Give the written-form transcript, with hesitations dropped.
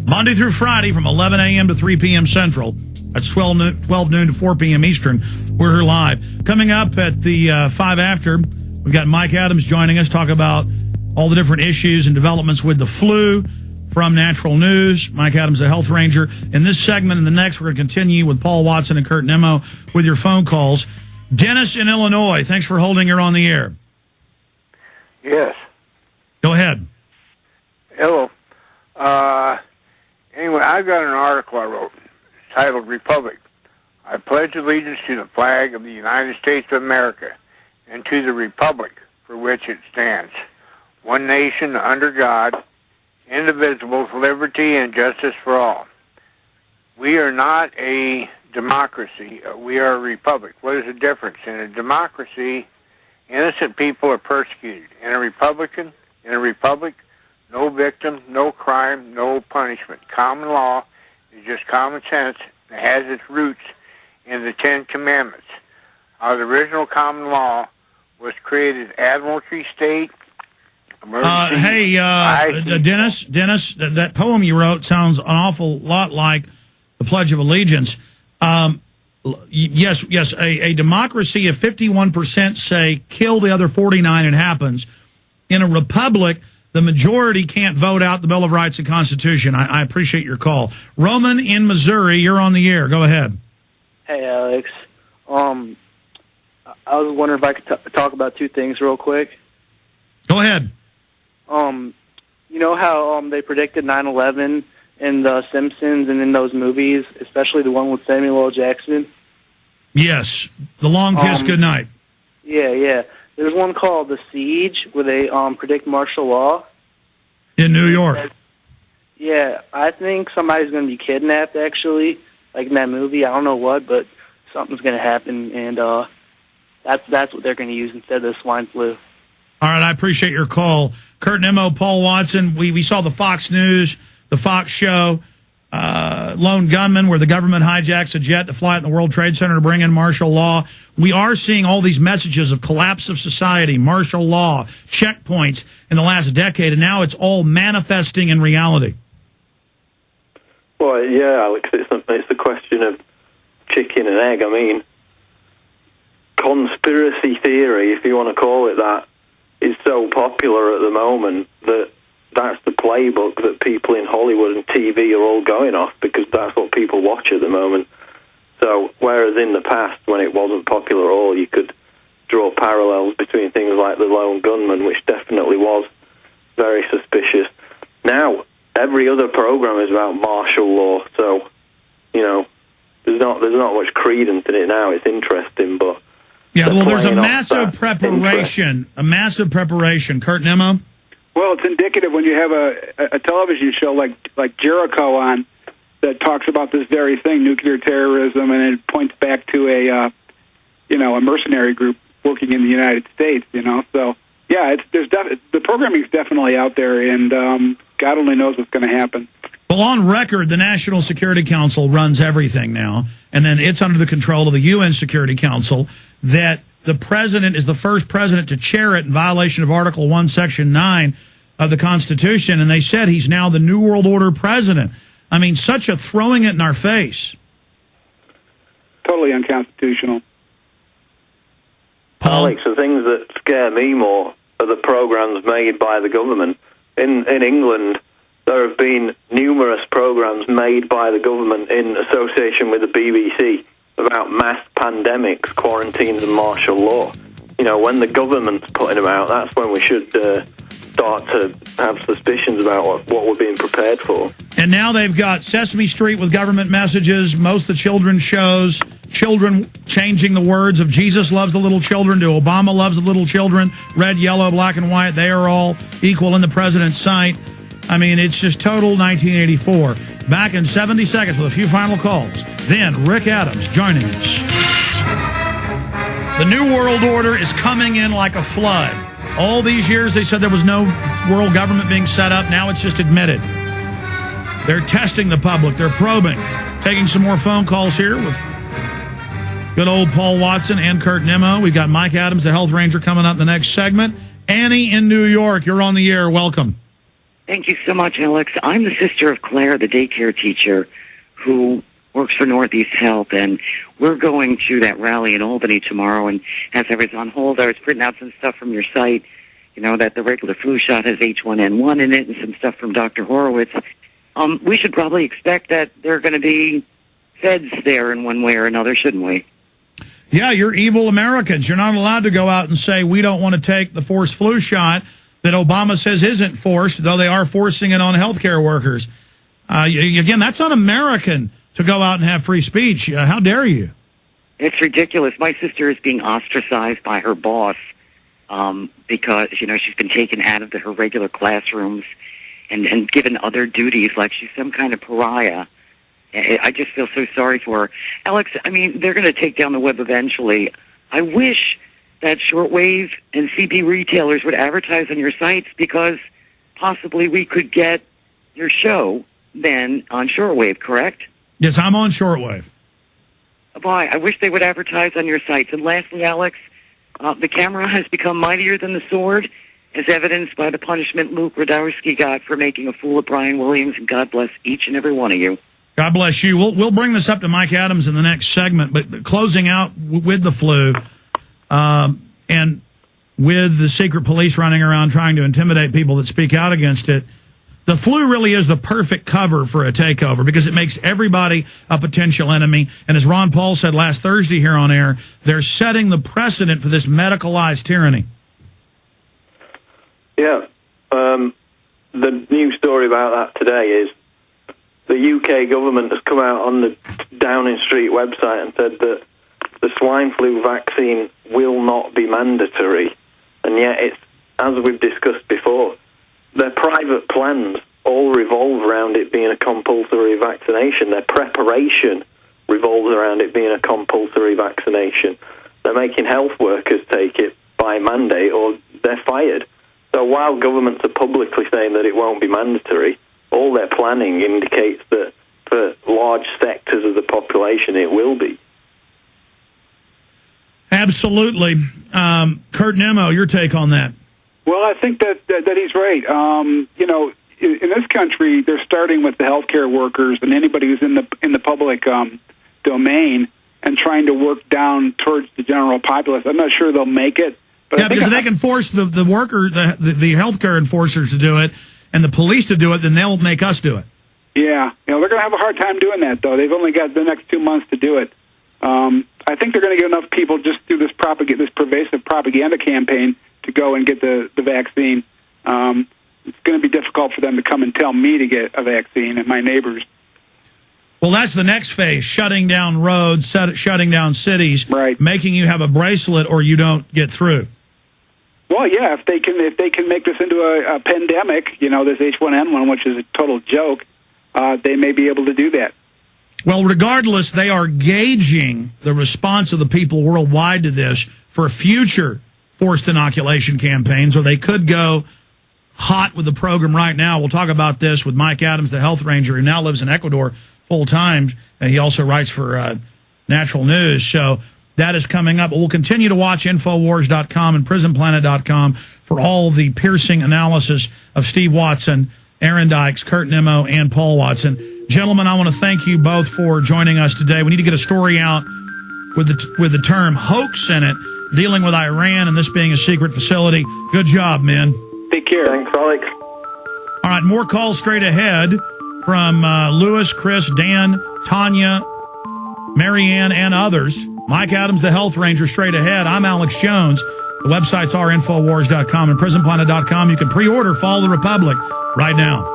Monday through Friday from 11 a.m. to 3 p.m. Central. That's 12 noon to 4 p.m. Eastern. We're here live. Coming up at the 5 after, we've got Mike Adams joining us, talk about all the different issues and developments with the flu from Natural News. Mike Adams, a health ranger. In this segment and the next, we're going to continue with Paul Watson and Kurt Nimmo with your phone calls. Dennis in Illinois, thanks for holding her on the air. Yes. Go ahead. Hello. Anyway, I've got an article I wrote titled Republic. I pledge allegiance to the flag of the United States of America and to the Republic for which it stands, one nation under God, indivisible, with liberty and justice for all. We are not a democracy. We are a republic. What is the difference? In a democracy, innocent people are persecuted. In a republic, no victim, no crime, no punishment. Common law is just common sense. It has its roots in the Ten Commandments. The original common law was created admiralty state. Dennis, that poem you wrote sounds an awful lot like the Pledge of Allegiance. Yes, a democracy, if 51% say kill the other 49, it happens. In a republic, the majority can't vote out the Bill of Rights and Constitution. I appreciate your call. Roman in Missouri, you're on the air. Go ahead. Hey, Alex. I was wondering if I could talk about two things real quick. Go ahead. You know how they predicted 9/11 in The Simpsons and in those movies, especially the one with Samuel L. Jackson? Yes. The Long Kiss Goodnight. Yeah. There's one called The Siege, where they predict martial law. In New York. Yeah, I think somebody's going to be kidnapped, actually, like in that movie. I don't know what, but something's going to happen, and that's what they're going to use instead of the swine flu. All right, I appreciate your call. Kurt Nimmo, Paul Watson, we saw the Fox News, the Fox show, lone gunman where the government hijacks a jet to fly at the World Trade Center to bring in martial law. We are seeing all these messages of collapse of society, martial law, checkpoints in the last decade, and now it's all manifesting in reality. Well, yeah, Alex, it's a question of chicken and egg. I mean, conspiracy theory, if you want to call it that, is so popular at the moment that that's the playbook that people in Hollywood and TV are all going off, because that's what people watch at the moment. So, whereas in the past, when it wasn't popular at all, you could draw parallels between things like the lone gunman, which definitely was very suspicious. Now, every other program is about martial law, so, there's not much credence in it now. It's interesting, but... Yeah, well, there's a massive preparation. Kurt Nimmo? Well, it's indicative when you have a television show like Jericho on that talks about this very thing, nuclear terrorism, and it points back to a mercenary group working in the United States. So yeah, the programming is definitely out there, and God only knows what's going to happen. Well, on record, the National Security Council runs everything now, and then it's under the control of the UN Security Council, that the president is the first president to chair it in violation of Article 1, Section 9 of the Constitution, and they said he's now the New World Order president. I mean, such a throwing it in our face. Totally unconstitutional. Alex, the things that scare me more are the programs made by the government. In England, there have been numerous programs made by the government in association with the BBC about mass pandemics, quarantines, and martial law. When the government's putting them out, that's when we should start to have suspicions about what we're being prepared for. And now they've got Sesame Street with government messages, most of the children's shows, children changing the words of Jesus loves the little children to Obama loves the little children, red, yellow, black, and white. They are all equal in the president's sight. I mean, it's just total 1984. Back in 70 seconds with a few final calls. Then Rick Adams joining us. The New World Order is coming in like a flood. All these years they said there was no world government being set up. Now it's just admitted. They're testing the public. They're probing. Taking some more phone calls here with good old Paul Watson and Kurt Nimmo. We've got Mike Adams, the health ranger, coming up in the next segment. Annie in New York, you're on the air. Welcome. Thank you so much, Alex. I'm the sister of Claire, the daycare teacher, who works for Northeast Health, and we're going to that rally in Albany tomorrow. And as I was on hold, I was printing out some stuff from your site, you know, that the regular flu shot has H1N1 in it and some stuff from Dr. Horowitz. We should probably expect that there are going to be feds there in one way or another, shouldn't we? Yeah, you're evil Americans. You're not allowed to go out and say we don't want to take the forced flu shot that Obama says isn't forced, though they are forcing it on healthcare workers. Again, that's un-American to go out and have free speech. How dare you? It's ridiculous. My sister is being ostracized by her boss because, you know, she's been taken out of her regular classrooms and given other duties like she's some kind of pariah. I just feel so sorry for her. Alex, I mean, they're going to take down the web eventually. I wish that shortwave and CB retailers would advertise on your sites, because possibly we could get your show then on shortwave, correct? Yes, I'm on shortwave. Boy, I wish they would advertise on your sites. And lastly, Alex, the camera has become mightier than the sword, as evidenced by the punishment Luke Radowski got for making a fool of Brian Williams, and God bless each and every one of you. God bless you. We'll bring this up to Mike Adams in the next segment, but closing out with the flu, and with the secret police running around trying to intimidate people that speak out against it, the flu really is the perfect cover for a takeover, because it makes everybody a potential enemy. And as Ron Paul said last Thursday here on air, they're setting the precedent for this medicalized tyranny. Yeah. The new story about that today is the UK government has come out on the Downing Street website and said that the swine flu vaccine will not be mandatory. And yet, it's, as we've discussed before, their private plans all revolve around it being a compulsory vaccination. Their preparation revolves around it being a compulsory vaccination. They're making health workers take it by mandate, or they're fired. So while governments are publicly saying that it won't be mandatory, all their planning indicates that for large sectors of the population it will be. Absolutely. Kurt Nimmo, your take on that? Well, I think that he's right. You know, in this country, they're starting with the healthcare workers and anybody who's in the public domain, and trying to work down towards the general populace. I'm not sure they'll make it. But yeah, because they can force the healthcare enforcers to do it and the police to do it, then they'll make us do it. Yeah, you know, they're going to have a hard time doing that, though. They've only got the next 2 months to do it. I think they're going to get enough people just through this pervasive propaganda campaign to go and get the vaccine. It's going to be difficult for them to come and tell me to get a vaccine and my neighbors. Well, that's the next phase, shutting down roads, shutting down cities, right, making you have a bracelet or you don't get through. Well, yeah, if they can make this into a pandemic, you know, this H1N1, which is a total joke, they may be able to do that. Well, regardless, they are gauging the response of the people worldwide to this for future forced inoculation campaigns, or they could go hot with the program right now. We'll talk about this with Mike Adams, the health ranger, who now lives in Ecuador full-time. He also writes for Natural News. So that is coming up. We'll continue to watch Infowars.com and PrisonPlanet.com for all the piercing analysis of Steve Watson, Aaron Dykes, Kurt Nimmo, and Paul Watson. Gentlemen, I want to thank you both for joining us today. We need to get a story out with the term hoax in it, dealing with Iran and this being a secret facility. Good job, men. Take care. Thanks, Alex. All right, more calls straight ahead from Lewis, Chris, Dan, Tanya, Marianne, and others. Mike Adams, the health ranger, straight ahead. I'm Alex Jones. The websites are Infowars.com and PrisonPlanet.com. You can pre-order Fall of the Republic right now.